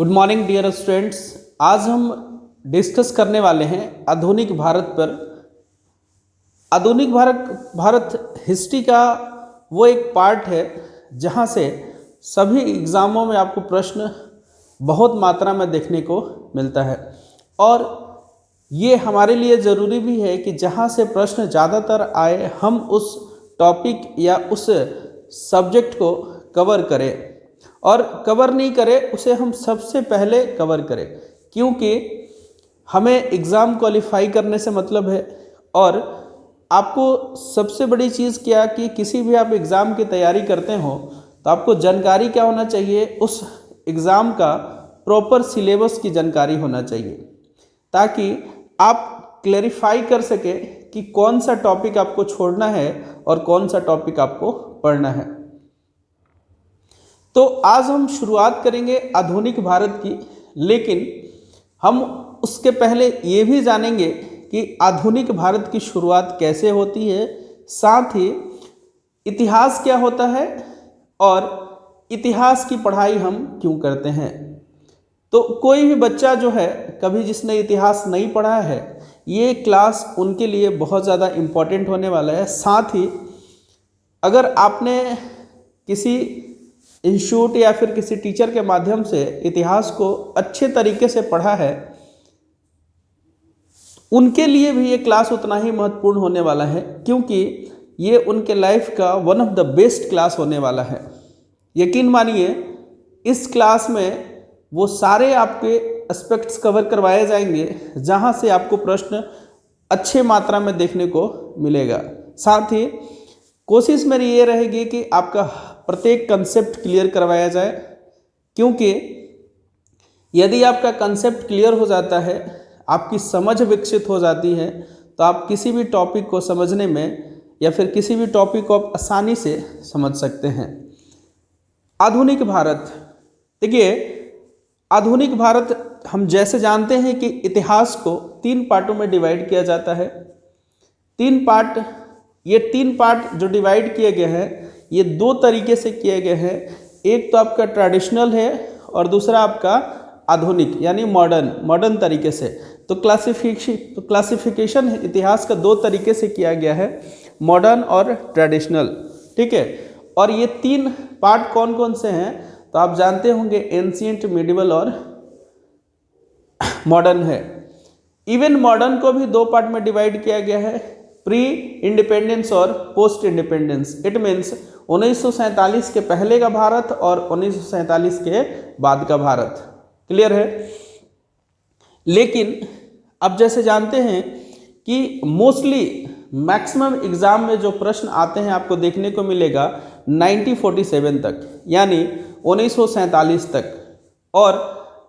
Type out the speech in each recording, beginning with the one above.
Good morning dear students. आज हम discuss करने वाले हैं आधुनिक भारत पर। आधुनिक भारत हिस्ट्री का वो एक पार्ट है जहाँ से सभी एग्ज़ामों में आपको प्रश्न बहुत मात्रा में देखने को मिलता है और ये हमारे लिए ज़रूरी भी है कि जहाँ से प्रश्न ज़्यादातर आए हम उस टॉपिक या उस सब्जेक्ट को कवर करें, और कवर नहीं करें उसे हम सबसे पहले कवर करें, क्योंकि हमें एग्ज़ाम क्वालिफाई करने से मतलब है। और आपको सबसे बड़ी चीज़ क्या कि किसी भी आप एग्ज़ाम की तैयारी करते हो तो आपको जानकारी क्या होना चाहिए, उस एग्ज़ाम का प्रॉपर सिलेबस की जानकारी होना चाहिए, ताकि आप क्लैरिफाई कर सके कि कौन सा टॉपिक आपको छोड़ना है और कौन सा टॉपिक आपको पढ़ना है। तो आज हम शुरुआत करेंगे आधुनिक भारत की, लेकिन हम उसके पहले ये भी जानेंगे कि आधुनिक भारत की शुरुआत कैसे होती है, साथ ही इतिहास क्या होता है और इतिहास की पढ़ाई हम क्यों करते हैं। तो कोई भी बच्चा जो है कभी जिसने इतिहास नहीं पढ़ा है, ये क्लास उनके लिए बहुत ज़्यादा इम्पॉर्टेंट होने वाला है। साथ ही अगर आपने किसी इंस्टीट्यूट या फिर किसी टीचर के माध्यम से इतिहास को अच्छे तरीके से पढ़ा है, उनके लिए भी ये क्लास उतना ही महत्वपूर्ण होने वाला है, क्योंकि ये उनके लाइफ का one of the best class होने वाला है। यकीन मानिए इस क्लास में वो सारे आपके एस्पेक्ट्स कवर करवाए जाएंगे जहाँ से आपको प्रश्न अच्छे मात्रा में देखने को मिलेगा। साथ ही कोशिश मेरी ये रहेगी कि आपका प्रत्येक कंसेप्ट क्लियर करवाया जाए, क्योंकि यदि आपका कंसेप्ट क्लियर हो जाता है, आपकी समझ विकसित हो जाती है, तो आप किसी भी टॉपिक को समझने में या फिर किसी भी टॉपिक को आप आसानी से समझ सकते हैं। आधुनिक भारत, देखिए आधुनिक भारत हम जैसे जानते हैं कि इतिहास को 3 पार्टों में डिवाइड किया जाता है। 3 पार्ट, ये 3 पार्ट जो डिवाइड किए गए हैं ये 2 तरीके से किए गए हैं। एक तो आपका ट्रेडिशनल है और दूसरा आपका आधुनिक यानी मॉडर्न तरीके से। तो क्लासिफिकेशन इतिहास का 2 तरीके से किया गया है, मॉडर्न और ट्रेडिशनल, ठीक है। और ये 3 पार्ट कौन कौन से हैं तो आप जानते होंगे, एंशिएंट, मिडिवल और मॉडर्न है। इवन मॉडर्न को भी 2 पार्ट में डिवाइड किया गया है, प्री इंडिपेंडेंस और पोस्ट इंडिपेंडेंस। इट मीन्स 1947 के पहले का भारत और 1947 के बाद का भारत। क्लियर है। लेकिन अब जैसे जानते हैं कि मोस्टली मैक्सिमम एग्जाम में जो प्रश्न आते हैं आपको देखने को मिलेगा 1947 तक, यानी 1947 तक। और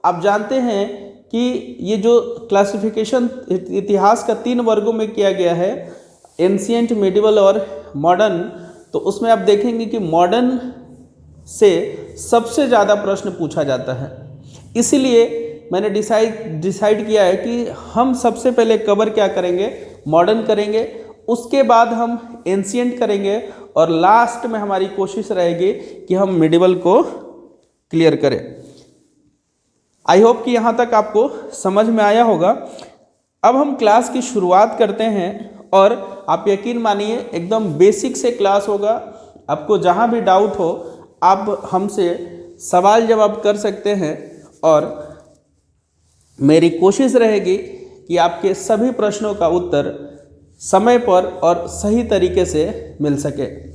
आप जानते हैं कि ये जो क्लासिफिकेशन इतिहास का 3 वर्गों में किया गया है, एंशिएंट, मिडिवल और मॉडर्न, तो उसमें आप देखेंगे कि मॉडर्न से सबसे ज़्यादा प्रश्न पूछा जाता है। इसीलिए मैंने डिसाइड किया है कि हम सबसे पहले कवर क्या करेंगे, मॉडर्न करेंगे, उसके बाद हम एंशिएंट करेंगे और लास्ट में हमारी कोशिश रहेगी कि हम मिडिवल को क्लियर करें। आई होप कि यहाँ तक आपको समझ में आया होगा। अब हम क्लास की शुरुआत करते हैं और आप यकीन मानिए एकदम बेसिक से क्लास होगा। आपको जहाँ भी डाउट हो आप हमसे सवाल जवाब कर सकते हैं और मेरी कोशिश रहेगी कि आपके सभी प्रश्नों का उत्तर समय पर और सही तरीके से मिल सके।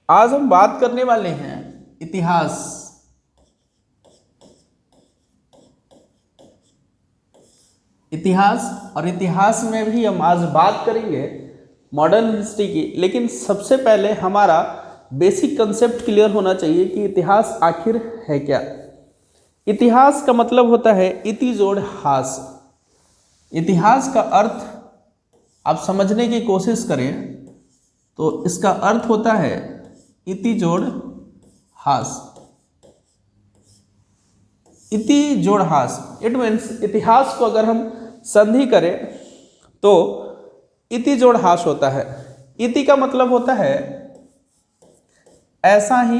आज हम बात करने वाले हैं इतिहास। और इतिहास में भी हम आज बात करेंगे मॉडर्न हिस्ट्री की, लेकिन सबसे पहले हमारा बेसिक कंसेप्ट क्लियर होना चाहिए कि इतिहास आखिर है क्या। इतिहास का मतलब होता है इति जोड़ हास। इतिहास का अर्थ आप समझने की कोशिश करें तो इसका अर्थ होता है इति जोड़ हास। इति जोड़ हास, इट मीन्स इतिहास को अगर हम संधि करें तो इति जोड़ हास होता है। इति का मतलब होता है ऐसा ही,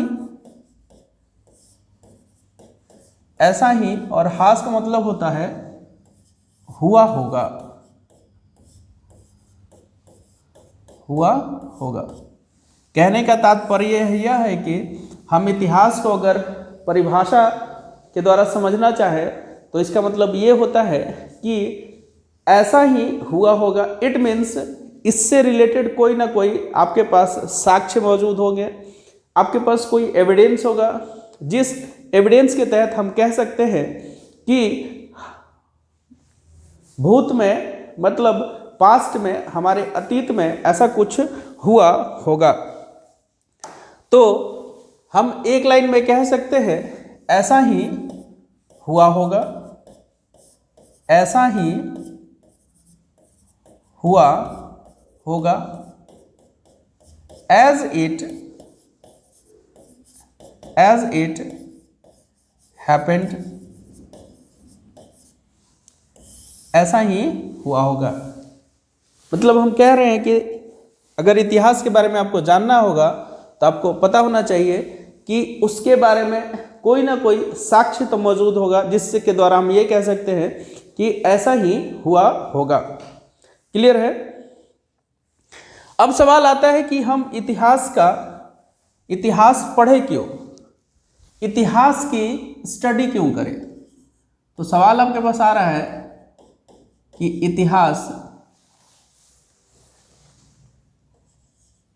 और हास का मतलब होता है हुआ होगा, हुआ होगा। कहने का तात्पर्य यह है कि हम इतिहास को अगर परिभाषा के द्वारा समझना चाहे तो इसका मतलब ये होता है कि ऐसा ही हुआ होगा। इट मीन्स इससे रिलेटेड कोई ना कोई आपके पास साक्ष्य मौजूद होंगे, आपके पास कोई एविडेंस होगा, जिस एविडेंस के तहत हम कह सकते हैं कि भूत में मतलब पास्ट में, हमारे अतीत में ऐसा कुछ हुआ होगा। तो हम एक लाइन में कह सकते हैं ऐसा ही हुआ होगा, ऐसा ही हुआ होगा, एज इट हैपेंड, ऐसा ही हुआ होगा। मतलब हम कह रहे हैं कि अगर इतिहास के बारे में आपको जानना होगा तो आपको पता होना चाहिए कि उसके बारे में कोई ना कोई साक्ष्य तो मौजूद होगा, जिससे के द्वारा हम ये कह सकते हैं कि ऐसा ही हुआ होगा। क्लियर है? अब सवाल आता है कि हम इतिहास पढ़े क्यों, इतिहास की स्टडी क्यों करें। तो सवाल आपके पास आ रहा है कि इतिहास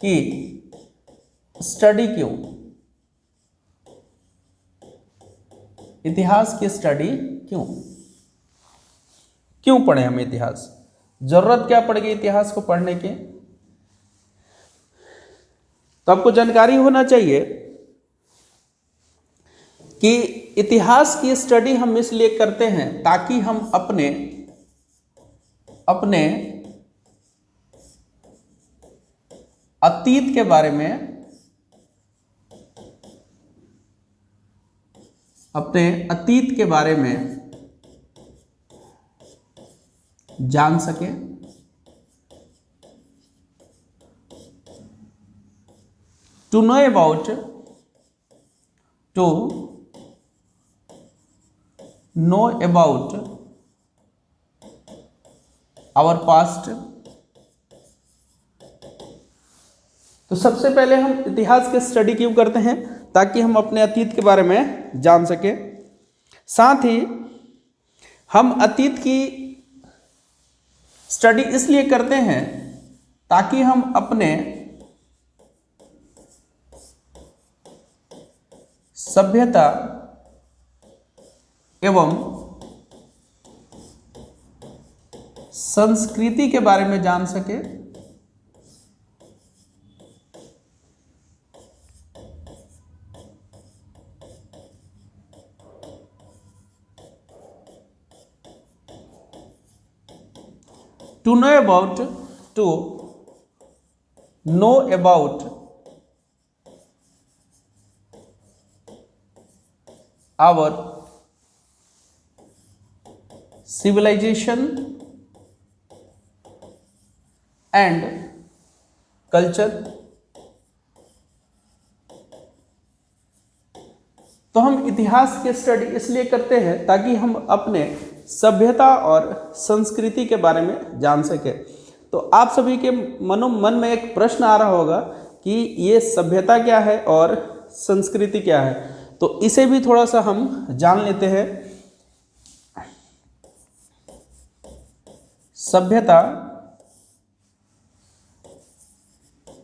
की स्टडी क्यों, इतिहास की स्टडी क्यों पढ़े हम इतिहास, जरूरत क्या पड़ गई इतिहास को पढ़ने की। तो आपको जानकारी होना चाहिए कि इतिहास की स्टडी हम इसलिए करते हैं ताकि हम अपने अतीत के बारे में, जान सके, to know about our past. तो सबसे पहले हम इतिहास की स्टडी क्यों करते हैं, ताकि हम अपने अतीत के बारे में जान सके। साथ ही हम अतीत की स्टडी इसलिए करते हैं ताकि हम अपने सभ्यता एवं संस्कृति के बारे में जान सके। To know about our civilization and culture। तो हम इतिहास की स्टडी इसलिए करते हैं ताकि हम अपने सभ्यता और संस्कृति के बारे में जान सके। तो आप सभी के मन में एक प्रश्न आ रहा होगा कि ये सभ्यता क्या है और संस्कृति क्या है, तो इसे भी थोड़ा सा हम जान लेते हैं। सभ्यता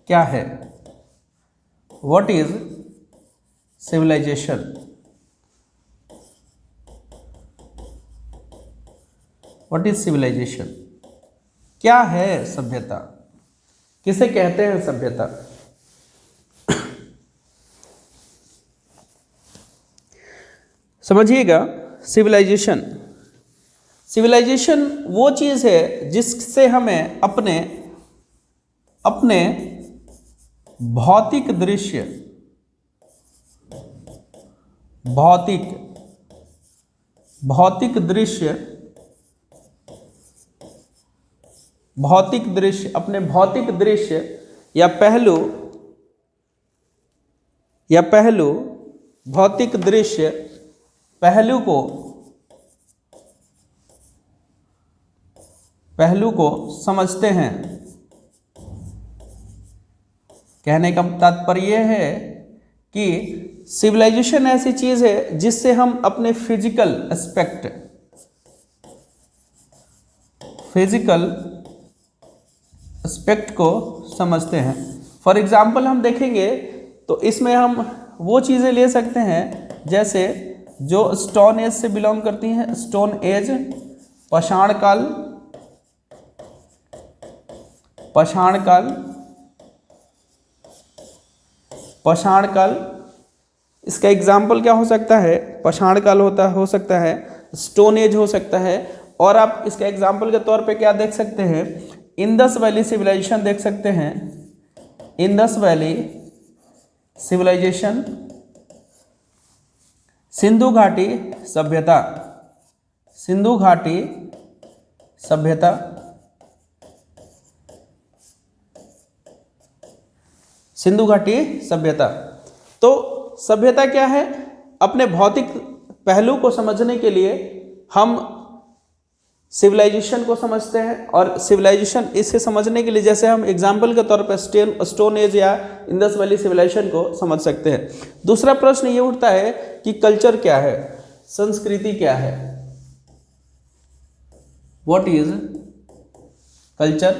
क्या है, what is civilization, what is civilization, क्या है सभ्यता, किसे कहते हैं सभ्यता। समझिएगा, सिविलाइजेशन सिविलाइजेशन वो चीज़ है जिससे हमें अपने अपने भौतिक दृश्य, भौतिक दृश्य, अपने भौतिक दृश्य या पहलू भौतिक दृश्य पहलू को समझते हैं। कहने का तात्पर्य यह है कि सिविलाइजेशन ऐसी चीज है जिससे हम अपने फिजिकल एस्पेक्ट को समझते हैं। फॉर एग्जाम्पल हम देखेंगे तो इसमें हम वो चीज़ें ले सकते हैं जैसे जो स्टोन एज से बिलोंग करती हैं, स्टोन एज, पाषाण काल। इसका एग्जाम्पल क्या हो सकता है? पाषाण काल हो सकता है, स्टोन एज हो सकता है। और आप इसका एग्जाम्पल के तौर पे क्या देख सकते हैं? इंडस वैली सिविलाइजेशन देख सकते हैं। इंडस वैली सिविलाइजेशन, सिंधु घाटी सभ्यता, सिंधु घाटी सभ्यता। तो सभ्यता क्या है? अपने भौतिक पहलू को समझने के लिए हम सिविलाइजेशन को समझते हैं, और सिविलाइजेशन इसे समझने के लिए जैसे हम एग्जाम्पल के तौर पर स्टोन एज या इंडस वैली सिविलाइजेशन को समझ सकते हैं। दूसरा प्रश्न ये उठता है कि कल्चर क्या है, संस्कृति क्या है? What is culture?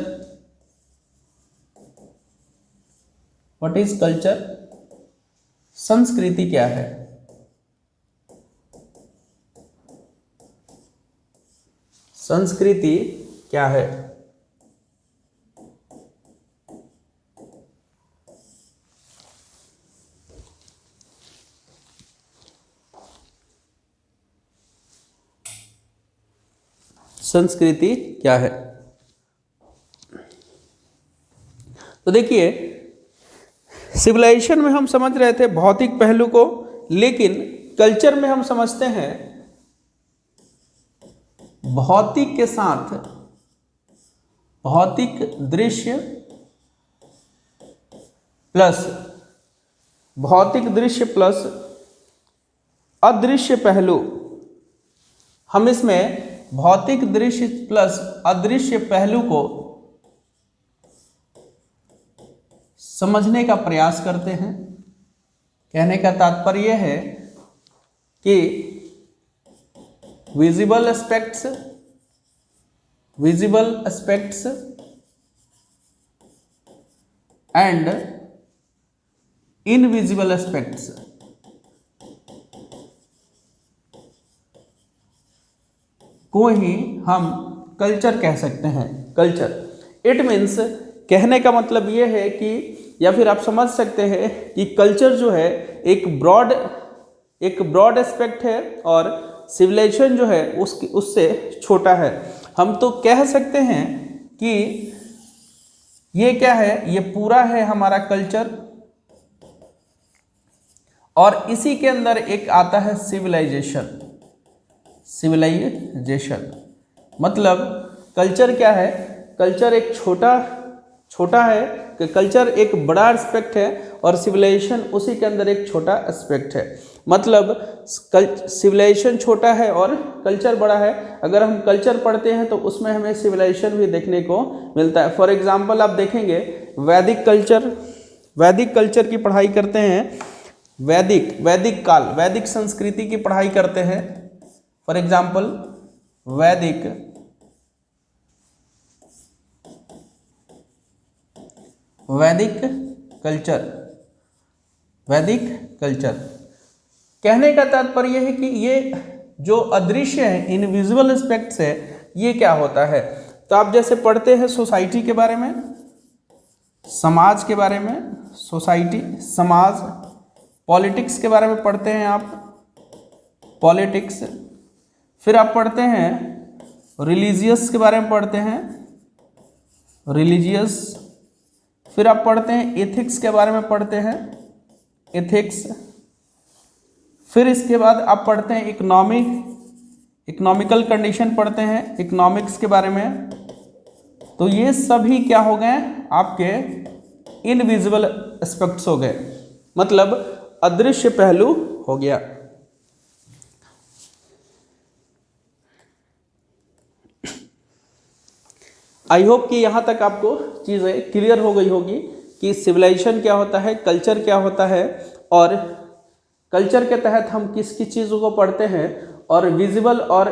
What is culture? संस्कृति क्या है? संस्कृति क्या है? संस्कृति क्या है? तो देखिए, सिविलाइजेशन में हम समझ रहे थे भौतिक पहलू को, लेकिन कल्चर में हम समझते हैं भौतिक के साथ भौतिक दृश्य प्लस अदृश्य पहलू। हम इसमें भौतिक दृश्य प्लस अदृश्य पहलू को समझने का प्रयास करते हैं। कहने का तात्पर्य है कि visible aspects and invisible aspects को ही हम कल्चर कह सकते हैं। कल्चर इट मीन्स, कहने का मतलब ये है कि, या फिर आप समझ सकते हैं कि कल्चर जो है एक ब्रॉड एस्पेक्ट है और सिविलाइजेशन जो है उससे छोटा है। हम तो कह सकते हैं कि ये क्या है, ये पूरा है हमारा कल्चर, और इसी के अंदर एक आता है सिविलाइजेशन। मतलब कल्चर क्या है? कल्चर एक छोटा है कि कल्चर एक बड़ा एस्पेक्ट है और सिविलाइजेशन उसी के अंदर एक छोटा एस्पेक्ट है। मतलब सिविलाइजेशन छोटा है और कल्चर बड़ा है। अगर हम कल्चर पढ़ते हैं तो उसमें हमें सिविलाइजेशन भी देखने को मिलता है। फॉर एग्जांपल आप देखेंगे वैदिक कल्चर की पढ़ाई करते हैं, वैदिक काल, वैदिक संस्कृति की पढ़ाई करते हैं। फॉर एग्जांपल वैदिक कल्चर। कहने का तात्पर्य है कि ये जो अदृश्य है, इनविजिबल एस्पेक्ट्स है, ये क्या होता है? तो आप जैसे पढ़ते हैं सोसाइटी के बारे में, समाज के बारे में, सोसाइटी, समाज, पॉलिटिक्स के बारे में पढ़ते हैं आप, पॉलिटिक्स। फिर आप पढ़ते हैं रिलीजियस के बारे में पढ़ते हैं, रिलीजियस। फिर आप पढ़ते हैं एथिक्स के बारे में पढ़ते हैं, एथिक्स। फिर इसके बाद आप पढ़ते हैं इकोनॉमिकल कंडीशन पढ़ते हैं, इकोनॉमिक्स के बारे में। तो ये सभी क्या हो गए आपके इनविजिबल एस्पेक्ट्स हो गए, मतलब अदृश्य पहलू हो गया। आई होप कि यहाँ तक आपको चीज़ें क्लियर हो गई होगी कि सिविलाइजेशन क्या होता है, कल्चर क्या होता है, और कल्चर के तहत हम किस किस चीज़ों को पढ़ते हैं, और विजिबल और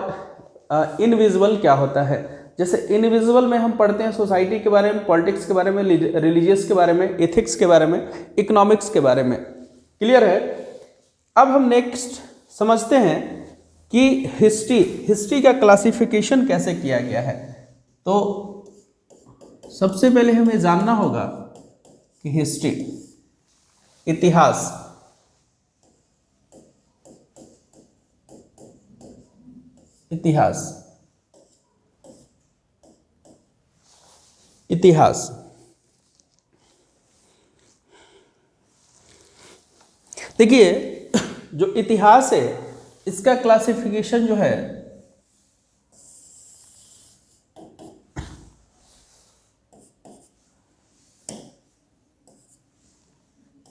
इनविजिबल क्या होता है। जैसे इनविजिबल में हम पढ़ते हैं सोसाइटी के बारे में, पॉलिटिक्स के बारे में, रिलीजियस के बारे में, एथिक्स के बारे में, इकोनॉमिक्स के बारे में। क्लियर है। अब हम नेक्स्ट समझते हैं कि हिस्ट्री का क्लासिफिकेशन कैसे किया गया है। तो सबसे पहले हमें जानना होगा कि हिस्ट्री, इतिहास, इतिहास देखिए, जो इतिहास है इसका क्लासिफिकेशन जो है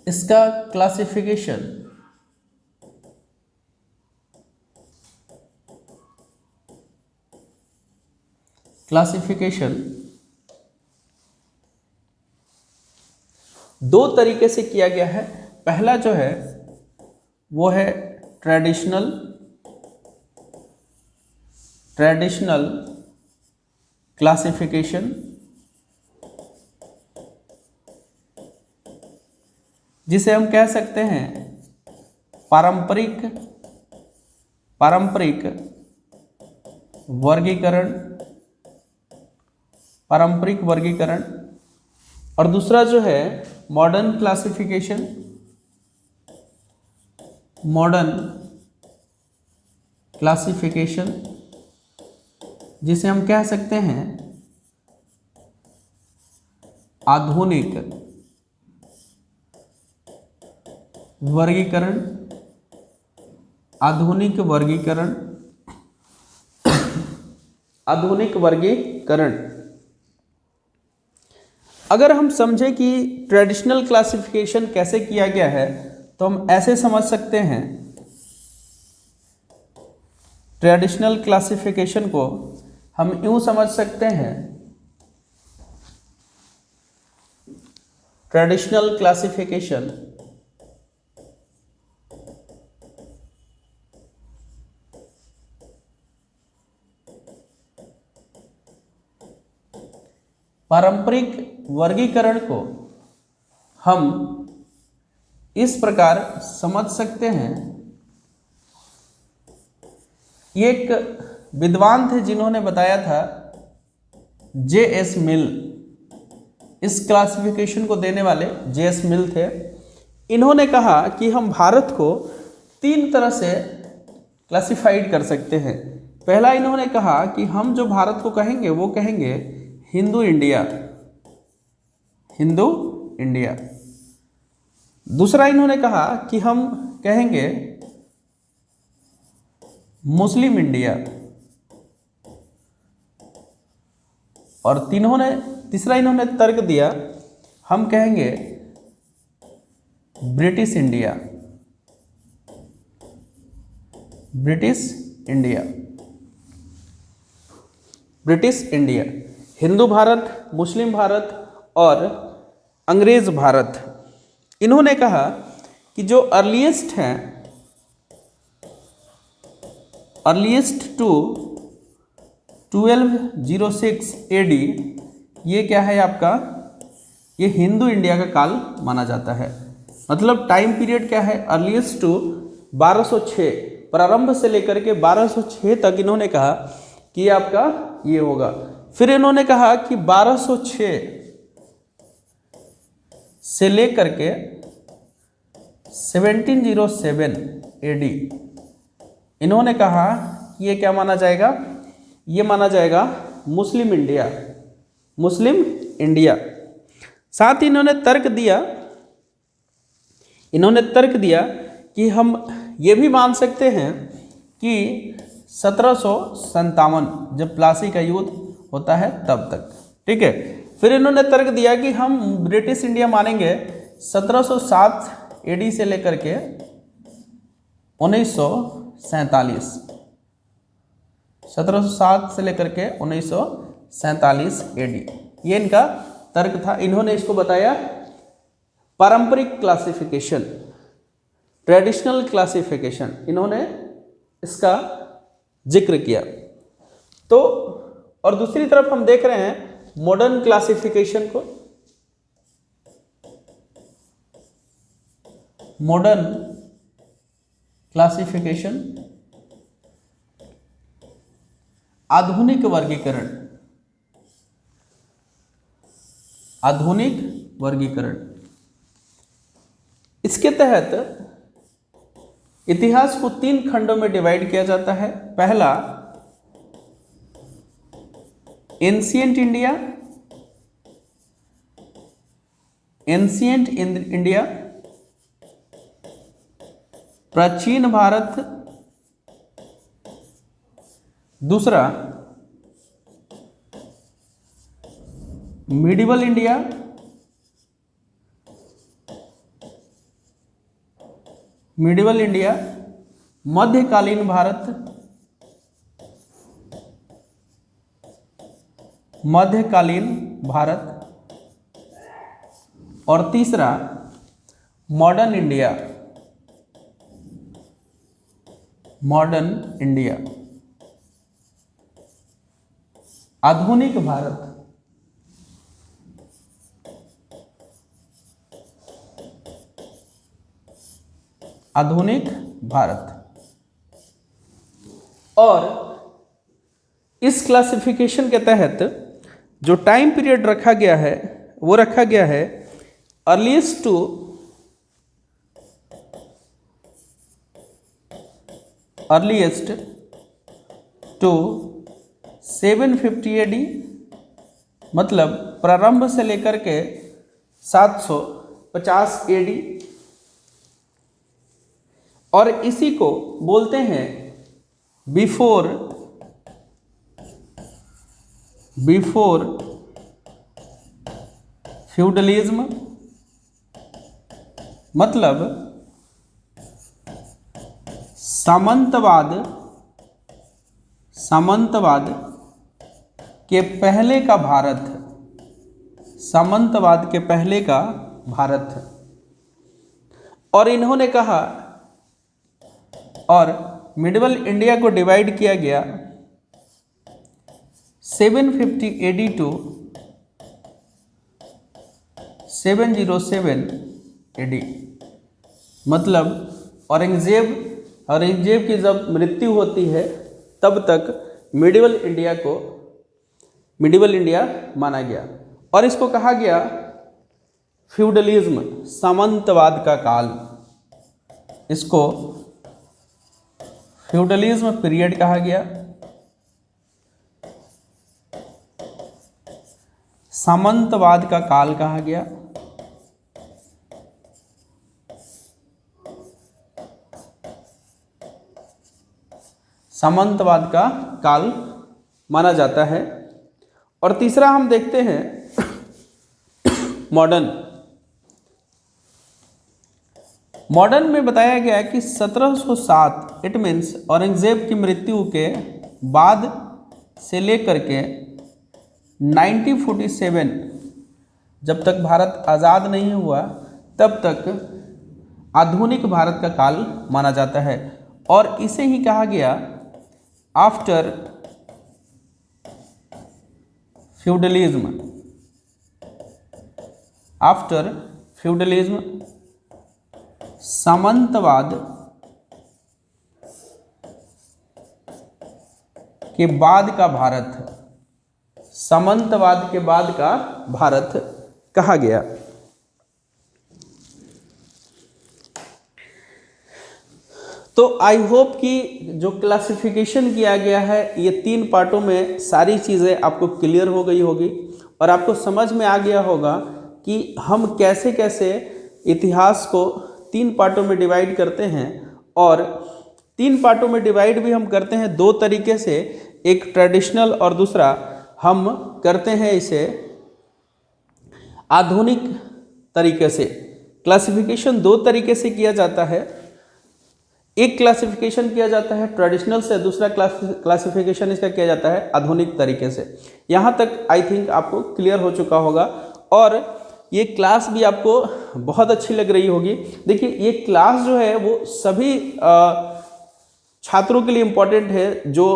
इसका क्लासिफिकेशन दो तरीके से किया गया है। पहला जो है वो है ट्रेडिशनल क्लासिफिकेशन, जिसे हम कह सकते हैं पारंपरिक वर्गीकरण, और दूसरा जो है मॉडर्न क्लासिफिकेशन, जिसे हम कह सकते हैं आधुनिक वर्गीकरण। अगर हम समझें कि ट्रेडिशनल क्लासिफिकेशन कैसे किया गया है, तो हम ऐसे समझ सकते हैं। ट्रेडिशनल क्लासिफिकेशन को हम यूं समझ सकते हैं, ट्रेडिशनल क्लासिफिकेशन पारंपरिक वर्गीकरण को हम इस प्रकार समझ सकते हैं। एक विद्वान थे जिन्होंने बताया था, J.S. मिल, इस क्लासिफिकेशन को देने वाले J.S. मिल थे। इन्होंने कहा कि हम भारत को 3 तरह से क्लासिफाइड कर सकते हैं। पहला इन्होंने कहा कि हम जो भारत को कहेंगे वो कहेंगे हिंदू इंडिया। दूसरा इन्होंने कहा कि हम कहेंगे मुस्लिम इंडिया, और तीसरा इन्होंने तर्क दिया, हम कहेंगे ब्रिटिश इंडिया, हिंदू भारत, मुस्लिम भारत और अंग्रेज भारत। इन्होंने कहा कि जो अर्लीस्ट टू 1206 AD, ये क्या है आपका, ये हिंदू इंडिया का काल माना जाता है। मतलब टाइम पीरियड क्या है, अर्लीस्ट टू 1206, प्रारंभ से लेकर के 1206 तक इन्होंने कहा कि आपका ये होगा। फिर इन्होंने कहा कि 1206 से लेकर के 1707 AD, इन्होंने कहा कि ये क्या माना जाएगा, ये माना जाएगा मुस्लिम इंडिया, मुस्लिम इंडिया। साथ ही इन्होंने तर्क दिया कि हम ये भी मान सकते हैं कि 1757 जब प्लासी का युद्ध होता है तब तक, ठीक है। फिर इन्होंने तर्क दिया कि हम ब्रिटिश इंडिया मानेंगे 1707 एडी से लेकर के 1947, 1707 से लेकर के 1947 एडी, ये इनका तर्क था। इन्होंने इसको बताया पारंपरिक क्लासिफिकेशन, ट्रेडिशनल क्लासिफिकेशन, इन्होंने इसका जिक्र किया। तो और दूसरी तरफ हम देख रहे हैं मॉडर्न क्लासिफिकेशन को, मॉडर्न क्लासिफिकेशन, आधुनिक वर्गीकरण, आधुनिक वर्गीकरण। इसके तहत इतिहास को 3 खंडों में डिवाइड किया जाता है। पहला एंशिएंट इंडिया, एंशिएंट इंडिया, प्राचीन भारत, दूसरा मिडिवल इंडिया, मिडिवल इंडिया, मध्यकालीन भारत, मध्यकालीन भारत, और तीसरा मॉडर्न इंडिया, मॉडर्न इंडिया, आधुनिक भारत। आधुनिक भारत। और इस क्लासिफिकेशन के तहत जो टाइम पीरियड रखा गया है वो रखा गया है अर्लीस्ट टू 750 एडी, मतलब प्रारंभ से लेकर के 750 एडी, और इसी को बोलते हैं बिफोर फ्यूडलिज्म, मतलब सामंतवाद के पहले का भारत, सामंतवाद के पहले का भारत। और इन्होंने कहा, और मिडिवल इंडिया को डिवाइड किया गया 750 एडी टू 707 एडी, मतलब औरंगजेब की जब मृत्यु होती है तब तक मिडिवल इंडिया माना गया। और इसको कहा गया फ्यूडलिज्म, सामंतवाद का काल, इसको फ्यूडलिज्म पीरियड कहा गया, सामंतवाद का काल कहा गया। सामंतवाद का काल माना जाता है। और तीसरा हम देखते हैं मॉडर्न में बताया गया है कि 1707 इट मीन्स औरंगजेब की मृत्यु के बाद से लेकर के 1947 जब तक भारत आज़ाद नहीं हुआ तब तक आधुनिक भारत का काल माना जाता है। और इसे ही कहा गया आफ्टर फ्यूडलिज्म, आफ्टर फ्यूडलिज्म, सामंतवाद के बाद का भारत, सामंतवाद के बाद का भारत कहा गया। तो आई होप कि जो क्लासिफिकेशन किया गया है ये 3 पार्टों में सारी चीज़ें आपको क्लियर हो गई होगी और आपको समझ में आ गया होगा कि हम कैसे कैसे इतिहास को 3 पार्टों में डिवाइड करते हैं। और 3 पार्टों में डिवाइड भी हम करते हैं 2 तरीके से, एक ट्रेडिशनल और दूसरा हम करते हैं इसे आधुनिक तरीके से। क्लासिफिकेशन 2 तरीके से किया जाता है, एक क्लासिफिकेशन किया जाता है ट्रेडिशनल से, दूसरा क्लासिफिकेशन इसका किया जाता है आधुनिक तरीके से। यहाँ तक आई थिंक आपको क्लियर हो चुका होगा और ये क्लास भी आपको बहुत अच्छी लग रही होगी। देखिए ये क्लास जो है वो सभी छात्रों के लिए इम्पोर्टेंट है जो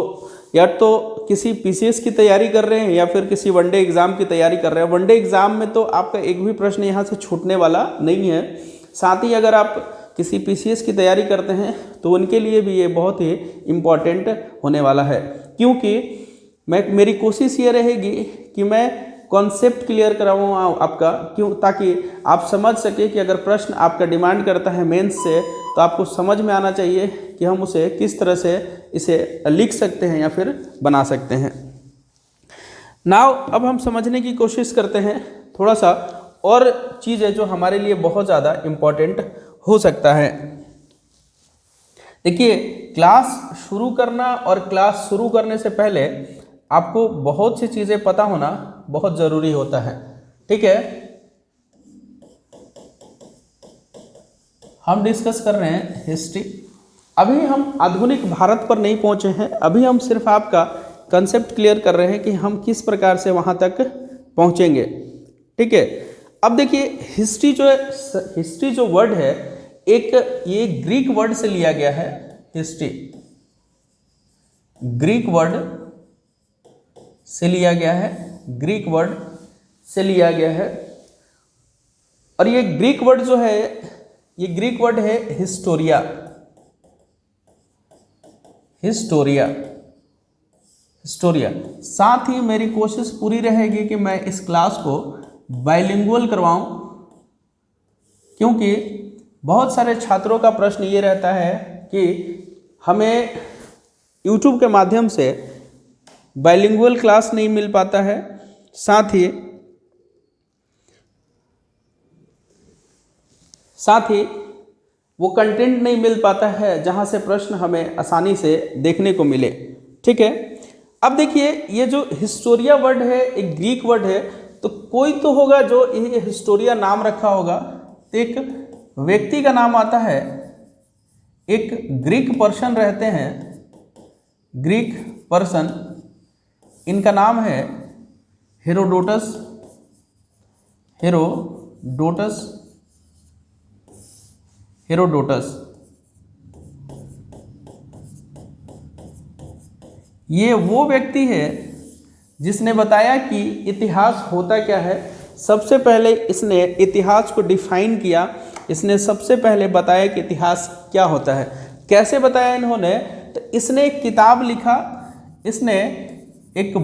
या तो किसी पीसीएस की तैयारी कर रहे हैं या फिर किसी वनडे एग्ज़ाम की तैयारी कर रहे हैं। वनडे एग्ज़ाम में तो आपका एक भी प्रश्न यहाँ से छूटने वाला नहीं है। साथ ही अगर आप किसी पीसीएस की तैयारी करते हैं तो उनके लिए भी ये बहुत ही इम्पॉर्टेंट होने वाला है, क्योंकि मेरी कोशिश ये रहेगी कि मैं कॉन्सेप्ट क्लियर कराऊँ आपका, क्यों, ताकि आप समझ सके कि अगर प्रश्न आपका डिमांड करता है मेंस से तो आपको समझ में आना चाहिए कि हम उसे किस तरह से इसे लिख सकते हैं या फिर बना सकते हैं। नाउ अब हम समझने की कोशिश करते हैं थोड़ा सा और चीज़ें जो हमारे लिए बहुत ज़्यादा इम्पॉर्टेंट हो सकता है। देखिए क्लास शुरू करना और क्लास शुरू करने से पहले आपको बहुत सी चीज़ें पता होना बहुत ज़रूरी होता है। ठीक है, हम डिस्कस कर रहे हैं हिस्ट्री। अभी हम आधुनिक भारत पर नहीं पहुंचे हैं, अभी हम सिर्फ आपका कंसेप्ट क्लियर कर रहे हैं कि हम किस प्रकार से वहां तक पहुंचेंगे। ठीक है, अब देखिए हिस्ट्री जो वर्ड है एक ये ग्रीक वर्ड से लिया गया है। हिस्ट्री ग्रीक वर्ड से लिया गया है, ग्रीक वर्ड से लिया गया है। और ये ग्रीक वर्ड जो है ये ग्रीक वर्ड है हिस्टोरिया। हिस्टोरिया हिस्टोरिया साथ ही मेरी कोशिश पूरी रहेगी कि मैं इस क्लास को बाइलिंगुअल करवाऊं, क्योंकि बहुत सारे छात्रों का प्रश्न ये रहता है कि हमें YouTube के माध्यम से बाइलिंगुअल क्लास नहीं मिल पाता है, साथ ही वो कंटेंट नहीं मिल पाता है जहां से प्रश्न हमें आसानी से देखने को मिले। ठीक है, अब देखिए ये जो हिस्टोरिया वर्ड है एक ग्रीक वर्ड है, तो कोई तो होगा जो ये हिस्टोरिया नाम रखा होगा। तो एक व्यक्ति का नाम आता है, एक ग्रीक पर्सन रहते हैं, ग्रीक पर्सन, इनका नाम है हेरोडोटस। हेरोडोटस हेरोडोटस ये वो व्यक्ति है जिसने बताया कि इतिहास होता क्या है। सबसे पहले इसने इतिहास को डिफाइन किया, इसने सबसे पहले बताया कि इतिहास क्या होता है। कैसे बताया इन्होंने, तो इसने एक किताब लिखा, इसने एक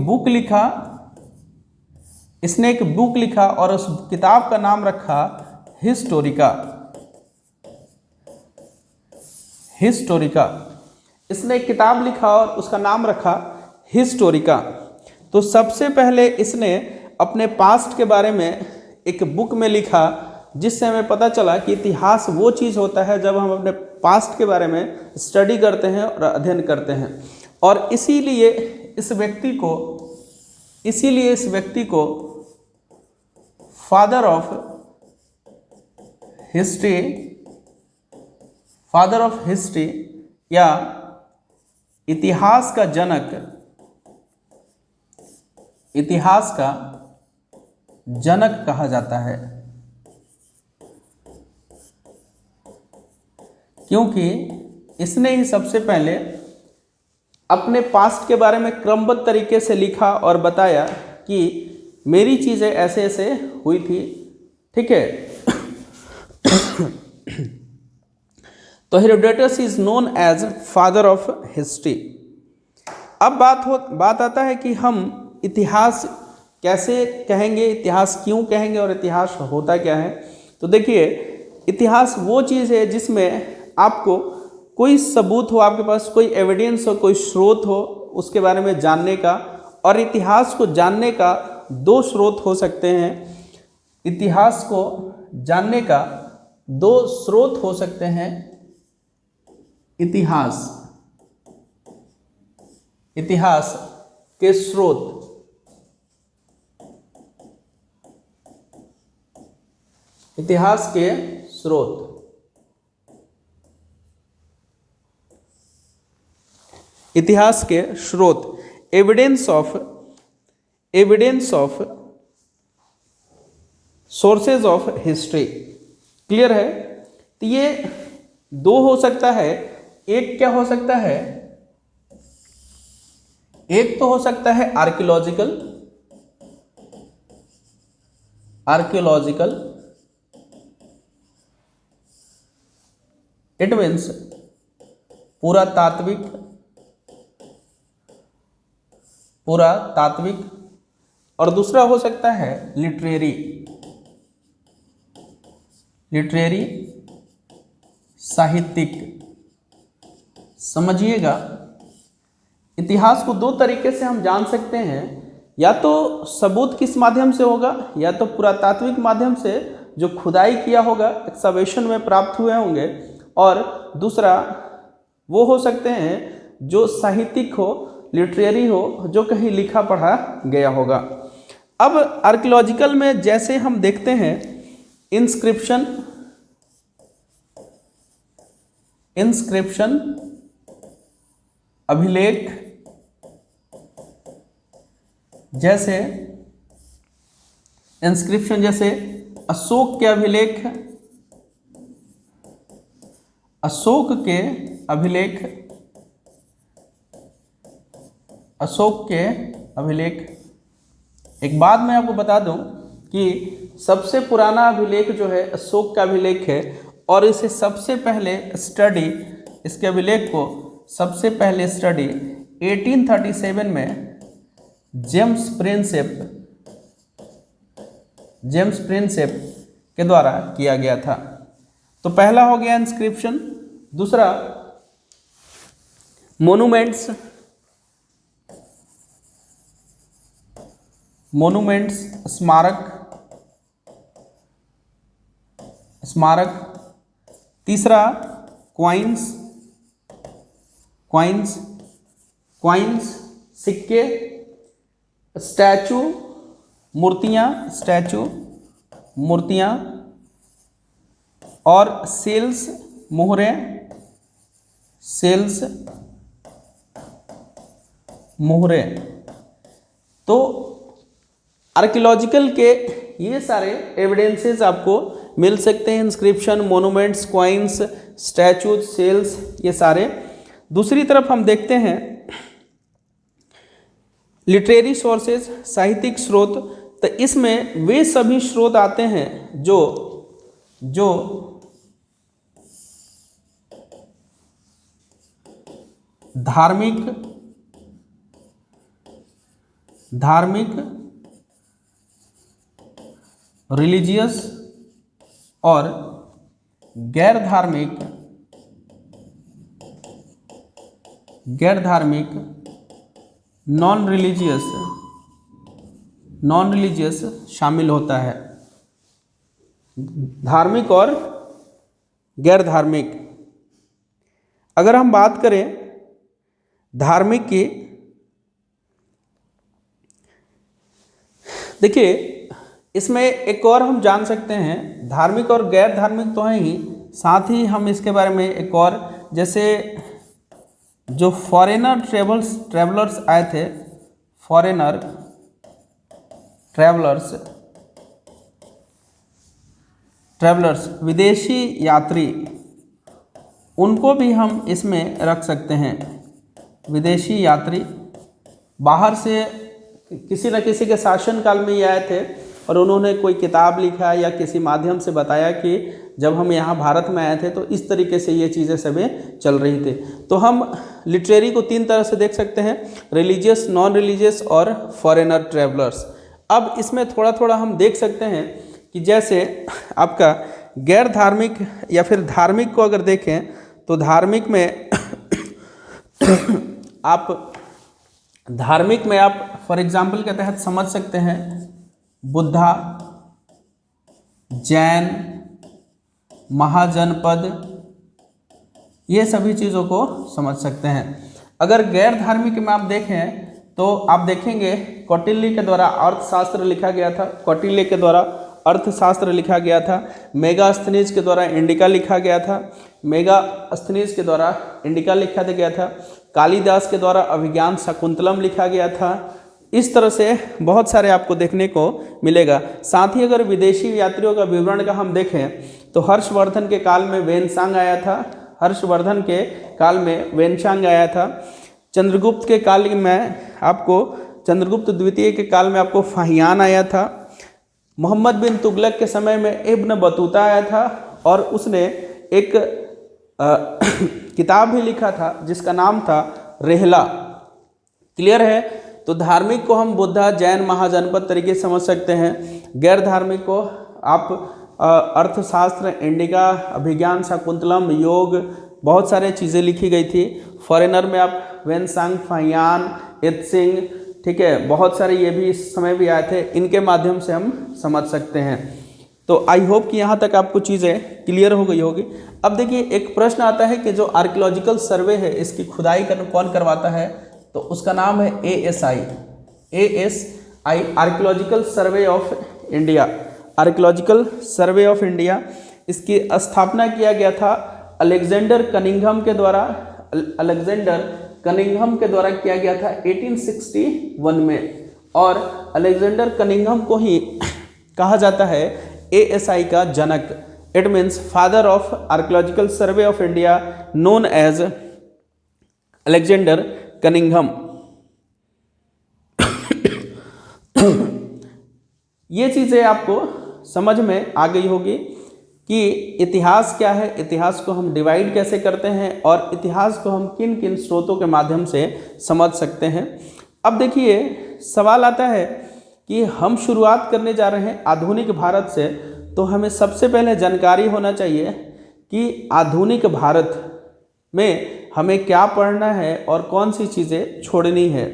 बुक लिखा और उस किताब का नाम रखा हिस्टोरिका। इसने एक किताब लिखा और उसका नाम रखा हिस्टोरिका। तो सबसे पहले इसने अपने पास्ट के बारे में एक बुक में लिखा, जिससे हमें पता चला कि इतिहास वो चीज़ होता है जब हम अपने पास्ट के बारे में स्टडी करते हैं और अध्ययन करते हैं। और इसीलिए इस व्यक्ति को फादर ऑफ हिस्ट्री या इतिहास का जनक कहा जाता है, क्योंकि इसने ही सबसे पहले अपने पास्ट के बारे में क्रमबद्ध तरीके से लिखा और बताया कि मेरी चीज़ें ऐसे ऐसे हुई थी। ठीक है, तो Herodotus is known as father of history. अब बात आता है कि हम इतिहास कैसे कहेंगे, इतिहास क्यों कहेंगे और इतिहास होता क्या है। तो देखिए इतिहास वो चीज़ है जिसमें आपको कोई सबूत हो आपके पास, कोई एविडेंस हो, कोई स्रोत हो उसके बारे में जानने का। और इतिहास को जानने का दो स्रोत हो सकते हैं। इतिहास को जानने का दो स्रोत हो सकते हैं। इतिहास के स्रोत। इतिहास के स्रोत। इतिहास के स्रोत। Evidence of sources of history. Clear है? तो ये दो हो सकता है। एक क्या हो सकता है? एक तो हो सकता है आर्कियोलॉजिकल इट मीन्स पुरातात्विक। और दूसरा हो सकता है लिटरेरी साहित्यिक। समझिएगा, इतिहास को दो तरीके से हम जान सकते हैं। या तो सबूत किस माध्यम से होगा, या तो पुरातात्विक माध्यम से जो खुदाई किया होगा, एक्सकवेशन में प्राप्त हुए होंगे, और दूसरा वो हो सकते हैं जो साहित्यिक हो, लिटरेरी हो, जो कहीं लिखा पढ़ा गया होगा। अब आर्कियोलॉजिकल में जैसे हम देखते हैं इंस्क्रिप्शन अभिलेख, जैसे इंस्क्रिप्शन, जैसे अशोक के अभिलेख, एक बात मैं आपको बता दूं कि सबसे पुराना अभिलेख जो है अशोक का अभिलेख है, और इसे सबसे पहले स्टडी, इसके अभिलेख को सबसे पहले स्टडी 1837 में जेम्स प्रिंसेप के द्वारा किया गया था। तो पहला हो गया इंस्क्रिप्शन। दूसरा मोनूमेंट्स, स्मारक। तीसरा क्वाइंस, सिक्के। स्टैचू, मूर्तियां। और सेल्स, मोहरे। तो आर्कियोलॉजिकल के ये सारे एविडेंसेस आपको मिल सकते हैं। Inscription, monuments, coins, statue, seals, ये सारे। दूसरी तरफ हम देखते हैं लिटरेरी सोर्सेज, साहित्यिक स्रोत। तो इसमें वे सभी स्रोत आते हैं जो धार्मिक, रिलीजियस और गैर धार्मिक नॉन रिलीजियस शामिल होता है। धार्मिक और गैर धार्मिक। अगर हम बात करें धार्मिक की, देखिए इसमें एक और हम जान सकते हैं, धार्मिक और गैर धार्मिक तो है ही, साथ ही हम इसके बारे में एक और, जैसे जो फॉरेनर ट्रेवलर्स आए थे, फॉरेनर ट्रेवलर्स विदेशी यात्री, उनको भी हम इसमें रख सकते हैं। विदेशी यात्री बाहर से किसी न किसी के शासनकाल में ही आए थे, और उन्होंने कोई किताब लिखा या किसी माध्यम से बताया कि जब हम यहाँ भारत में आए थे तो इस तरीके से ये चीज़ें सभी चल रही थी। तो हम लिटरेरी को तीन तरह से देख सकते हैं, रिलीजियस, नॉन रिलीजियस और फॉरेनर ट्रैवलर्स। अब इसमें थोड़ा थोड़ा हम देख सकते हैं कि जैसे आपका गैर धार्मिक या फिर धार्मिक को अगर देखें तो धार्मिक में आप फॉर एग्जाम्पल के तहत समझ सकते हैं बुद्धा, जैन, महाजनपद, ये सभी चीज़ों को समझ सकते हैं। अगर गैर धार्मिक में आप देखें तो आप देखेंगे कौटिल्य के द्वारा अर्थशास्त्र लिखा गया था, कौटिल्य के द्वारा अर्थशास्त्र लिखा गया था, मेगास्थनीज के द्वारा इंडिका लिखा गया था, मेगास्थनीज के द्वारा इंडिका लिखा गया था, कालिदास के द्वारा अभिज्ञान शाकुंतलम लिखा गया था। इस तरह से बहुत सारे आपको देखने को मिलेगा। साथ ही अगर विदेशी यात्रियों का विवरण का हम देखें तो हर्षवर्धन के काल में वेनसांग आया था, हर्षवर्धन के काल में वेनसांग आया था। चंद्रगुप्त के काल में आपको, चंद्रगुप्त द्वितीय के काल में आपको फाहियान आया था। मोहम्मद बिन तुगलक के समय में इब्न बतूता आया था और उसने एक किताब भी लिखा था जिसका नाम था रेहला। क्लियर है? तो धार्मिक को हम बुद्धा, जैन, महाजनपद तरीके से समझ सकते हैं। गैर धार्मिक को आप अर्थशास्त्र, इंडिका, अभिज्ञान शाकुंतलम, योग, बहुत सारे चीज़ें लिखी गई थी। फॉरेनर में आप वेनसांग, फाहियान, एत्सिंग, ठीक है, बहुत सारे ये भी इस समय भी आए थे, इनके माध्यम से हम समझ सकते हैं। तो आई होप कि यहाँ तक आपको चीज़ें क्लियर हो गई होगी। अब देखिए एक प्रश्न आता है कि जो आर्कियोलॉजिकल सर्वे है इसकी खुदाई कौन करवाता है, तो उसका नाम है ASI, archaeological survey of India, archaeological survey of India. इसकी स्थापना किया गया था अलेक्जेंडर कनिंघम के द्वारा, अलेक्जेंडर कनिंघम के द्वारा किया गया था 1861 में, और अलेक्जेंडर कनिंघम को ही कहा जाता है ASI का जनक। It means father of archaeological survey of India, known as Alexander Cunningham. ये चीज़ें आपको समझ में आ गई होगी कि इतिहास क्या है, इतिहास को हम डिवाइड कैसे करते हैं और इतिहास को हम किन किन स्रोतों के माध्यम से समझ सकते हैं। अब देखिए सवाल आता है कि हम शुरुआत करने जा रहे हैं आधुनिक भारत से, तो हमें सबसे पहले जानकारी होना चाहिए कि आधुनिक भारत में हमें क्या पढ़ना है और कौन सी चीज़ें छोड़नी है,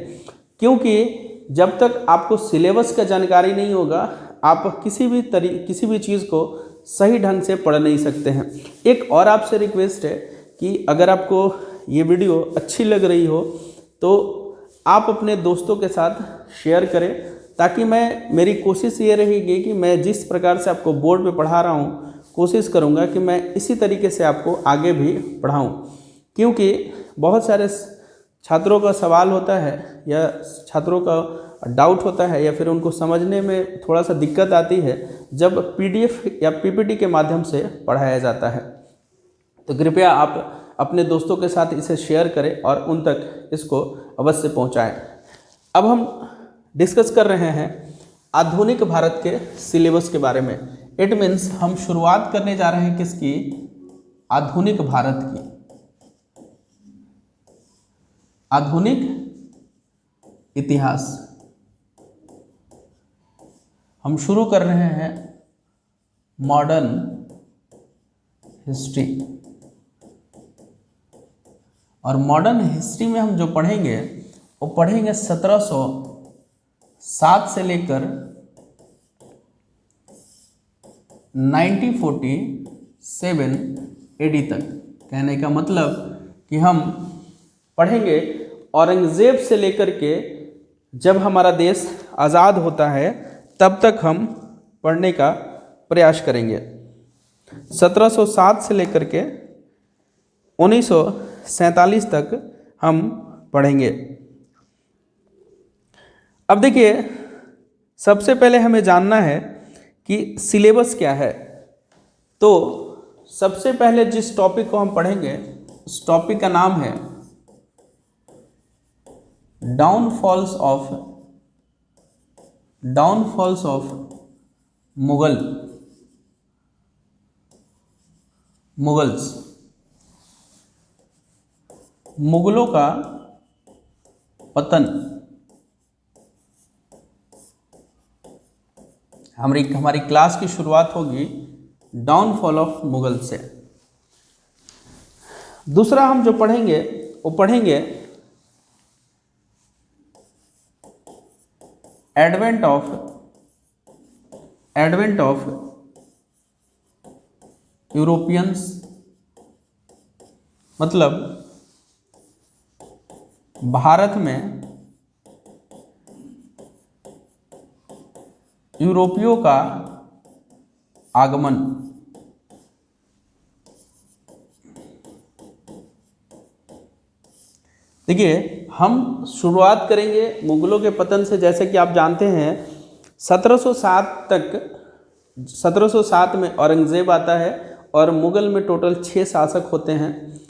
क्योंकि जब तक आपको सिलेबस का जानकारी नहीं होगा आप किसी भी चीज़ को सही ढंग से पढ़ नहीं सकते हैं। एक और आपसे रिक्वेस्ट है कि अगर आपको ये वीडियो अच्छी लग रही हो तो आप अपने दोस्तों के साथ शेयर करें, ताकि मेरी कोशिश ये रहेगी कि मैं जिस प्रकार से आपको बोर्ड पे पढ़ा रहा हूँ कोशिश करूँगा कि मैं इसी तरीके से आपको आगे भी पढ़ाऊँ, क्योंकि बहुत सारे छात्रों का सवाल होता है या छात्रों का डाउट होता है या फिर उनको समझने में थोड़ा सा दिक्कत आती है जब PDF या PPT के माध्यम से पढ़ाया जाता है। तो कृपया आप अपने दोस्तों के साथ इसे शेयर करें और उन तक इसको अवश्य पहुंचाएं। अब हम डिस्कस कर रहे हैं आधुनिक भारत के सिलेबस के बारे में। इट मीन्स हम शुरुआत करने जा रहे हैं किसकी? आधुनिक भारत की। आधुनिक इतिहास हम शुरू कर रहे हैं मॉडर्न हिस्ट्री, और मॉडर्न हिस्ट्री में हम जो पढ़ेंगे वो पढ़ेंगे 1707 से लेकर 1947 AD तक। कहने का मतलब कि हम पढ़ेंगे औरंगजेब से लेकर के जब हमारा देश आज़ाद होता है तब तक हम पढ़ने का प्रयास करेंगे। 1707 से लेकर के 1947 तक हम पढ़ेंगे। अब देखिए सबसे पहले हमें जानना है कि सिलेबस क्या है। तो सबसे पहले जिस टॉपिक को हम पढ़ेंगे उस टॉपिक का नाम है डाउनफॉल्स ऑफ मुगल्स, मुगलों का पतन। हमारी क्लास की शुरुआत होगी डाउनफॉल ऑफ मुगल से। दूसरा हम जो पढ़ेंगे वो पढ़ेंगे एडवेंट ऑफ यूरोपियंस, मतलब भारत में यूरोपियों का आगमन। देखिए, हम शुरुआत करेंगे मुगलों के पतन से। जैसे कि आप जानते हैं 1707 में औरंगजेब आता है और मुगल में टोटल 6 शासक होते हैं।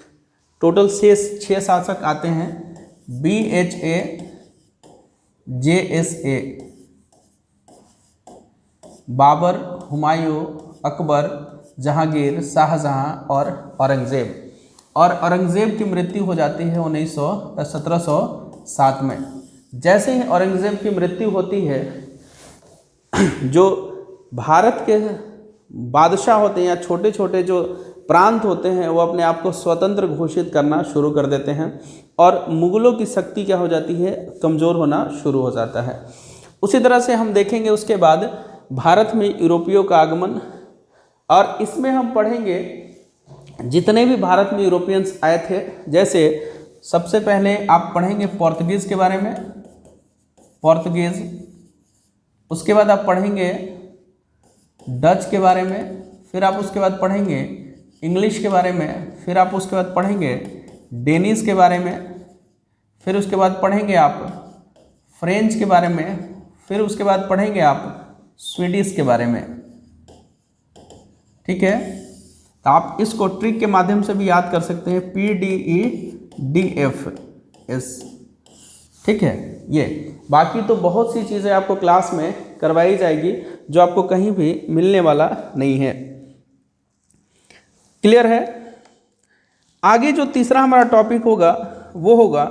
टोटल 6 शासक आते हैं, BHA, JSA, बाबर, हुमायूं, अकबर, जहांगीर, शाहजहां और औरंगजेब। और औरंगजेब की मृत्यु हो जाती है 1707 में। जैसे ही औरंगजेब की मृत्यु होती है, जो भारत के बादशाह होते हैं या छोटे छोटे जो प्रांत होते हैं वो अपने आप को स्वतंत्र घोषित करना शुरू कर देते हैं और मुगलों की शक्ति क्या हो जाती है, कमज़ोर होना शुरू हो जाता है। उसी तरह से हम देखेंगे उसके बाद भारत में यूरोपियों का आगमन, और इसमें हम पढ़ेंगे जितने भी भारत में यूरोपियंस आए थे। जैसे सबसे पहले आप पढ़ेंगे पोर्तुगीज़ के बारे में, पोर्तुगीज़। उसके बाद आप पढ़ेंगे डच के बारे में, फिर आप उसके बाद पढ़ेंगे इंग्लिश के बारे में, फिर आप उसके बाद पढ़ेंगे डेनिश के बारे में, फिर उसके बाद पढ़ेंगे आप फ्रेंच के बारे में, फिर उसके बाद पढ़ेंगे आप स्वीडिश के बारे में। ठीक है, तो आप इसको ट्रिक के माध्यम से भी याद कर सकते हैं, PDEDFS। ठीक है, ये बाकी तो बहुत सी चीज़ें आपको क्लास में करवाई जाएगी जो आपको कहीं भी मिलने वाला नहीं है। क्लियर है? आगे जो तीसरा हमारा टॉपिक होगा वो होगा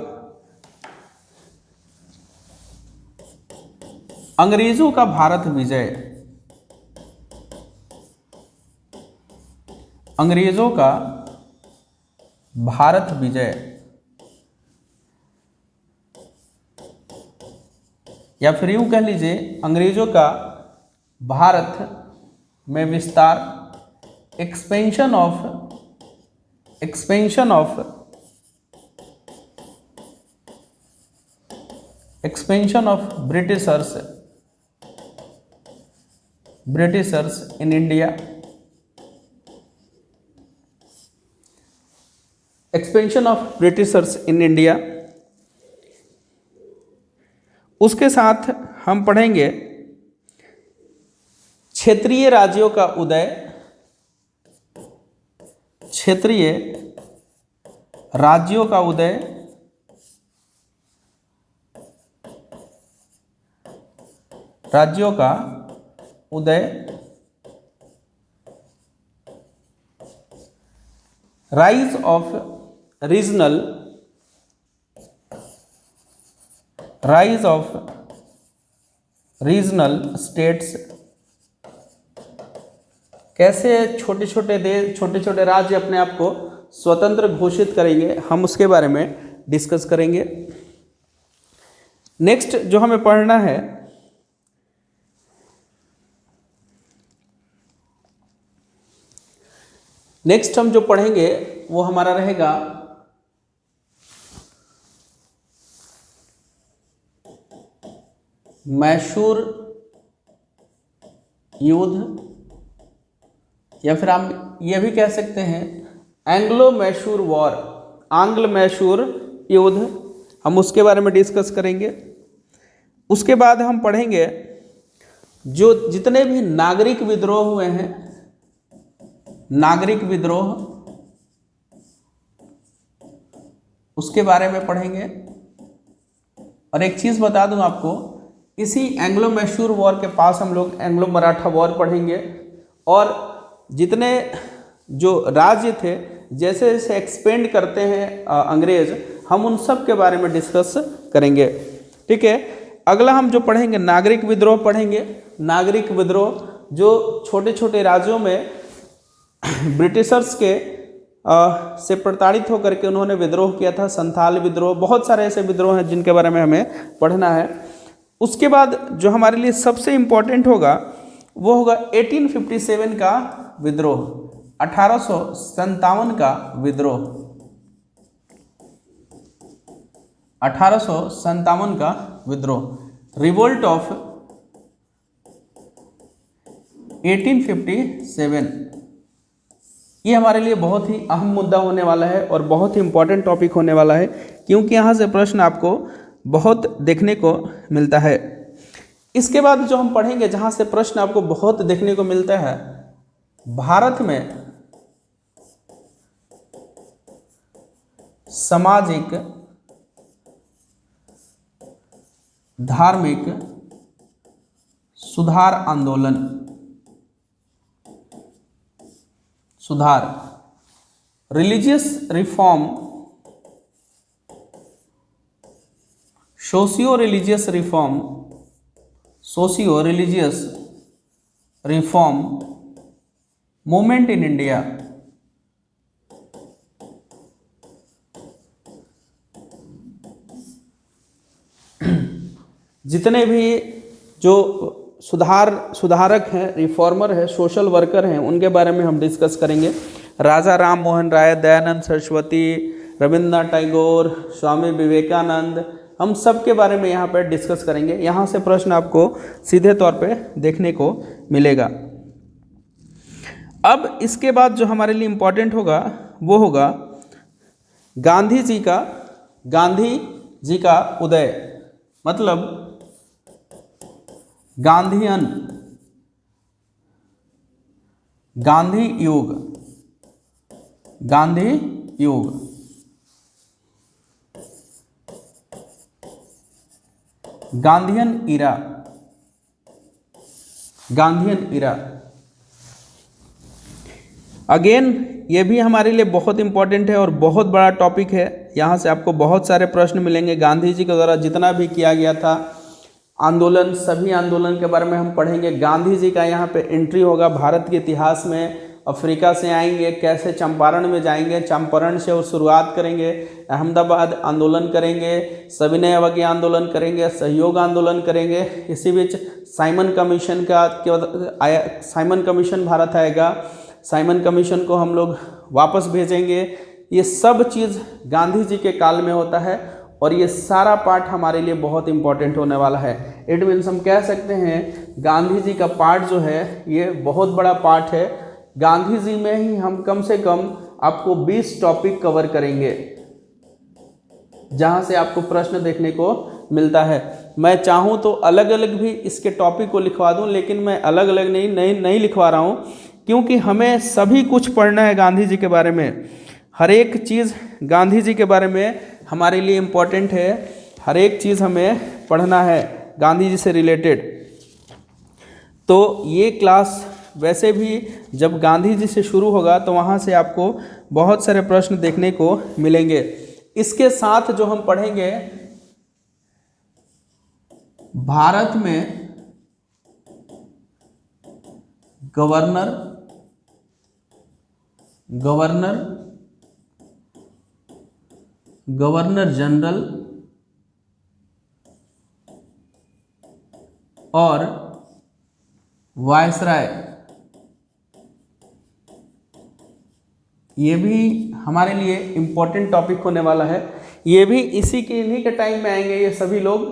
अंग्रेजों का भारत विजय। अंग्रेजों का भारत विजय, या फिर यूं कह लीजिए अंग्रेजों का भारत में विस्तार, expansion of Britishers in India, expansion of Britishers in India. उसके साथ हम पढ़ेंगे क्षेत्रीय राज्यों का उदय, क्षेत्रीय राज्यों का उदय, राज्यों का उदय, राइज ऑफ रीजनल स्टेट्स। कैसे छोटे छोटे देश, छोटे छोटे राज्य अपने आप को स्वतंत्र घोषित करेंगे, हम उसके बारे में डिस्कस करेंगे। नेक्स्ट जो हमें पढ़ना है, नेक्स्ट हम जो पढ़ेंगे वो हमारा रहेगा मैसूर युद्ध, या फिर हम ये भी कह सकते हैं एंग्लो मैसूर वॉर, आंग्ल मैसूर युद्ध। हम उसके बारे में डिस्कस करेंगे। उसके बाद हम पढ़ेंगे जो जितने भी नागरिक विद्रोह हुए हैं, नागरिक विद्रोह, उसके बारे में पढ़ेंगे। और एक चीज़ बता दूं आपको, इसी एंग्लो मैसूर वॉर के पास हम लोग एंग्लो मराठा वॉर पढ़ेंगे, और जितने जो राज्य थे जैसे जैसे एक्सपेंड करते हैं अंग्रेज, हम उन सब के बारे में डिस्कस करेंगे। ठीक है, अगला हम जो पढ़ेंगे नागरिक विद्रोह पढ़ेंगे। नागरिक विद्रोह जो छोटे छोटे राज्यों में ब्रिटिशर्स के से प्रताड़ित होकर के उन्होंने विद्रोह किया था, संथाल विद्रोह, बहुत सारे ऐसे विद्रोह हैं जिनके बारे में हमें पढ़ना है। उसके बाद जो हमारे लिए सबसे इम्पोर्टेंट होगा वो होगा 1857 का विद्रोह, 1857 का विद्रोह, 1857 का विद्रोह, रिवोल्ट ऑफ 1857। ये हमारे लिए बहुत ही अहम मुद्दा होने वाला है और बहुत ही इम्पोर्टेंट टॉपिक होने वाला है, क्योंकि यहाँ से प्रश्न आपको बहुत देखने को मिलता है। इसके बाद जो हम पढ़ेंगे, जहाँ से प्रश्न आपको बहुत देखने को मिलता है, भारत में सामाजिक धार्मिक सुधार आंदोलन, सुधार, religious reform, socio religious reform, socio religious reform movement in India. जितने भी जो सुधारक हैं, रिफॉर्मर हैं, सोशल वर्कर हैं, उनके बारे में हम डिस्कस करेंगे। राजा राम मोहन राय, दयानंद सरस्वती, रविन्द्रनाथ टैगोर, स्वामी विवेकानंद, हम सब के बारे में यहाँ पर डिस्कस करेंगे। यहाँ से प्रश्न आपको सीधे तौर पे देखने को मिलेगा। अब इसके बाद जो हमारे लिए इम्पोर्टेंट होगा वो होगा गांधी जी का उदय, मतलब गांधीयन, गांधी युग, गांधी युग, गांधीयन इरा, गांधीयन इरा। अगेन ये भी हमारे लिए बहुत इंपॉर्टेंट है और बहुत बड़ा टॉपिक है। यहाँ से आपको बहुत सारे प्रश्न मिलेंगे। गांधी जी के द्वारा जितना भी किया गया था आंदोलन, सभी आंदोलन के बारे में हम पढ़ेंगे। गांधी जी का यहाँ पे एंट्री होगा भारत के इतिहास में। अफ्रीका से आएंगे, कैसे चंपारण में जाएंगे, चंपारण से वो शुरुआत करेंगे, अहमदाबाद आंदोलन करेंगे, सविनय अवज्ञा आंदोलन करेंगे, सहयोग आंदोलन करेंगे। इसी बीच Simon commission Simon commission Bharat आएगा, साइमन कमीशन को हम लोग वापस भेजेंगे। ये सब चीज़ गांधी जी के काल में होता है और ये सारा पार्ट हमारे लिए बहुत इंपॉर्टेंट होने वाला है। इट मीन्स हम कह सकते हैं गांधी जी का पार्ट जो है ये बहुत बड़ा पार्ट है। गांधी जी में ही हम कम से कम आपको 20 टॉपिक कवर करेंगे, जहाँ से आपको प्रश्न देखने को मिलता है। मैं चाहूँ तो अलग अलग भी इसके टॉपिक को लिखवा दूँ, लेकिन मैं अलग अलग नहीं लिखवा रहा हूँ, क्योंकि हमें सभी कुछ पढ़ना है गांधी जी के बारे में। हर एक चीज़ गांधी जी के बारे में हमारे लिए इम्पोर्टेंट है। हर एक चीज़ हमें पढ़ना है गांधी जी से रिलेटेड। तो ये क्लास वैसे भी जब गांधी जी से शुरू होगा तो वहाँ से आपको बहुत सारे प्रश्न देखने को मिलेंगे। इसके साथ जो हम पढ़ेंगे, भारत में गवर्नर जनरल और वायसराय, ये भी हमारे लिए इम्पोर्टेंट टॉपिक होने वाला है। ये भी इन्हीं के टाइम में आएंगे ये सभी लोग।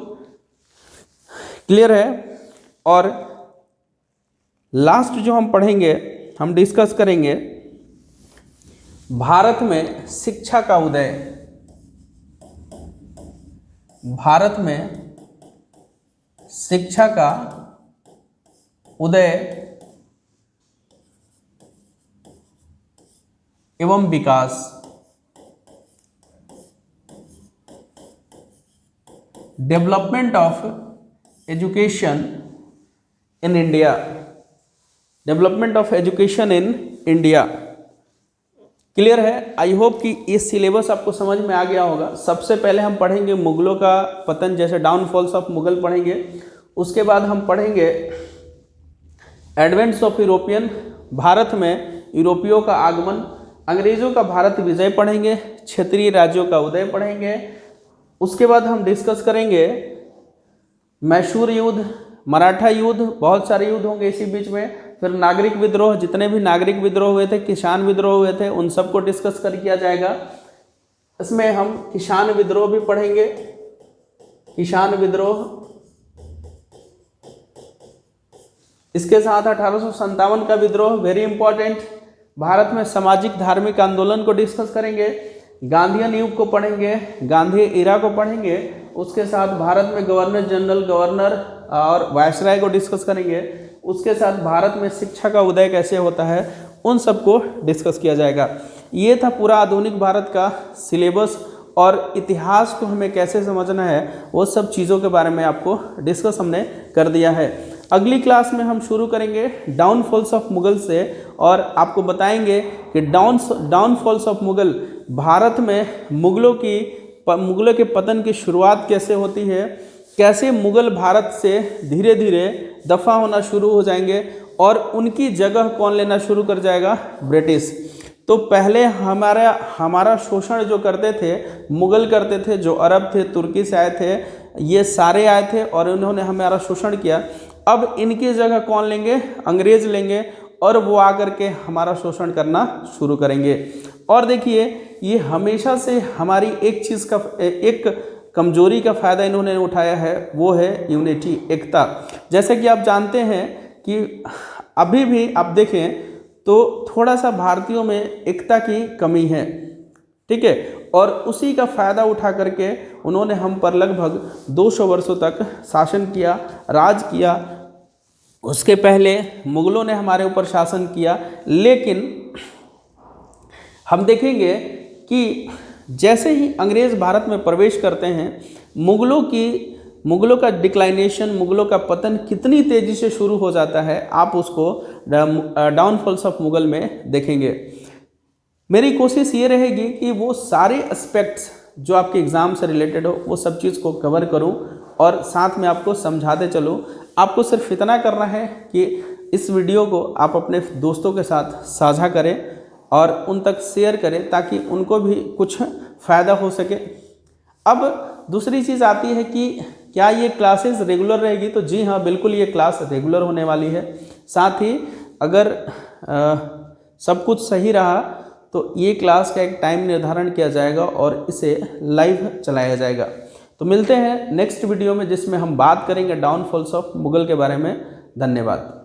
क्लियर है? और लास्ट जो हम पढ़ेंगे, हम डिस्कस करेंगे भारत में शिक्षा का उदय, भारत में शिक्षा का उदय एवं विकास। Development of education in India, development of education in India. Clear है? आई होप कि ये सिलेबस आपको समझ में आ गया होगा। सबसे पहले हम पढ़ेंगे मुगलों का पतन, जैसे डाउनफॉल्स ऑफ मुगल पढ़ेंगे। उसके बाद हम पढ़ेंगे एडवेंट्स ऑफ यूरोपियन, भारत में यूरोपियों का आगमन अंग्रेजों का भारत विजय पढ़ेंगे, क्षेत्रीय राज्यों का उदय पढ़ेंगे। उसके बाद हम डिस्कस करेंगे मैसूर युद्ध, मराठा युद्ध, बहुत सारे युद्ध होंगे इसी बीच में। फिर नागरिक विद्रोह, जितने भी नागरिक विद्रोह हुए थे, किसान विद्रोह हुए थे, उन सबको डिस्कस कर किया जाएगा। इसमें हम किसान विद्रोह भी पढ़ेंगे, किसान विद्रोह। इसके साथ 1857 का विद्रोह, वेरी इंपॉर्टेंट। भारत में सामाजिक धार्मिक आंदोलन को डिस्कस करेंगे, गांधीयन युग को पढ़ेंगे, गांधी इरा को पढ़ेंगे। उसके साथ भारत में गवर्नर जनरल, गवर्नर और वायसराय को डिस्कस करेंगे। उसके साथ भारत में शिक्षा का उदय कैसे होता है, उन सबको डिस्कस किया जाएगा। ये था पूरा आधुनिक भारत का सिलेबस, और इतिहास को हमें कैसे समझना है वो सब चीज़ों के बारे में आपको डिस्कस हमने कर दिया है। अगली क्लास में हम शुरू करेंगे डाउनफॉल्स ऑफ मुगल से, और आपको बताएंगे कि डाउनफॉल्स ऑफ मुगल, भारत में मुगलों के पतन की शुरुआत कैसे होती है, कैसे मुगल भारत से धीरे धीरे दफ़ा होना शुरू हो जाएंगे और उनकी जगह कौन लेना शुरू कर जाएगा, ब्रिटिश। तो पहले हमारा शोषण जो करते थे मुगल करते थे, जो अरब थे, तुर्की से आए थे, ये सारे आए थे और उन्होंने हमारा शोषण किया। अब इनकी जगह कौन लेंगे, अंग्रेज लेंगे, और वो आकर के हमारा शोषण करना शुरू करेंगे। और देखिए, ये हमेशा से हमारी एक चीज़ का, एक कमजोरी का फ़ायदा इन्होंने उठाया है, वो है यूनिटी, एकता। जैसे कि आप जानते हैं कि अभी भी आप देखें तो थोड़ा सा भारतीयों में एकता की कमी है, ठीक है, और उसी का फ़ायदा उठा करके उन्होंने हम पर लगभग 200 वर्षों तक शासन किया, राज किया। उसके पहले मुगलों ने हमारे ऊपर शासन किया, लेकिन हम देखेंगे कि जैसे ही अंग्रेज़ भारत में प्रवेश करते हैं, मुगलों का डिक्लाइनेशन, मुगलों का पतन कितनी तेज़ी से शुरू हो जाता है, आप उसको डाउनफॉल्स ऑफ मुगल में देखेंगे। मेरी कोशिश ये रहेगी कि वो सारे एस्पेक्ट्स जो आपके एग्ज़ाम से रिलेटेड हो, वो सब चीज़ को कवर करूं और साथ में आपको समझाते चलूं। आपको सिर्फ इतना करना है कि इस वीडियो को आप अपने दोस्तों के साथ साझा करें और उन तक शेयर करें, ताकि उनको भी कुछ फ़ायदा हो सके। अब दूसरी चीज़ आती है कि क्या ये क्लासेस रेगुलर रहेगी, तो जी हाँ, बिल्कुल ये क्लास रेगुलर होने वाली है। साथ ही अगर सब कुछ सही रहा तो ये क्लास का एक टाइम निर्धारण किया जाएगा और इसे लाइव चलाया जाएगा। तो मिलते हैं नेक्स्ट वीडियो में, जिसमें हम बात करेंगे डाउनफॉल्स ऑफ मुगल के बारे में। धन्यवाद।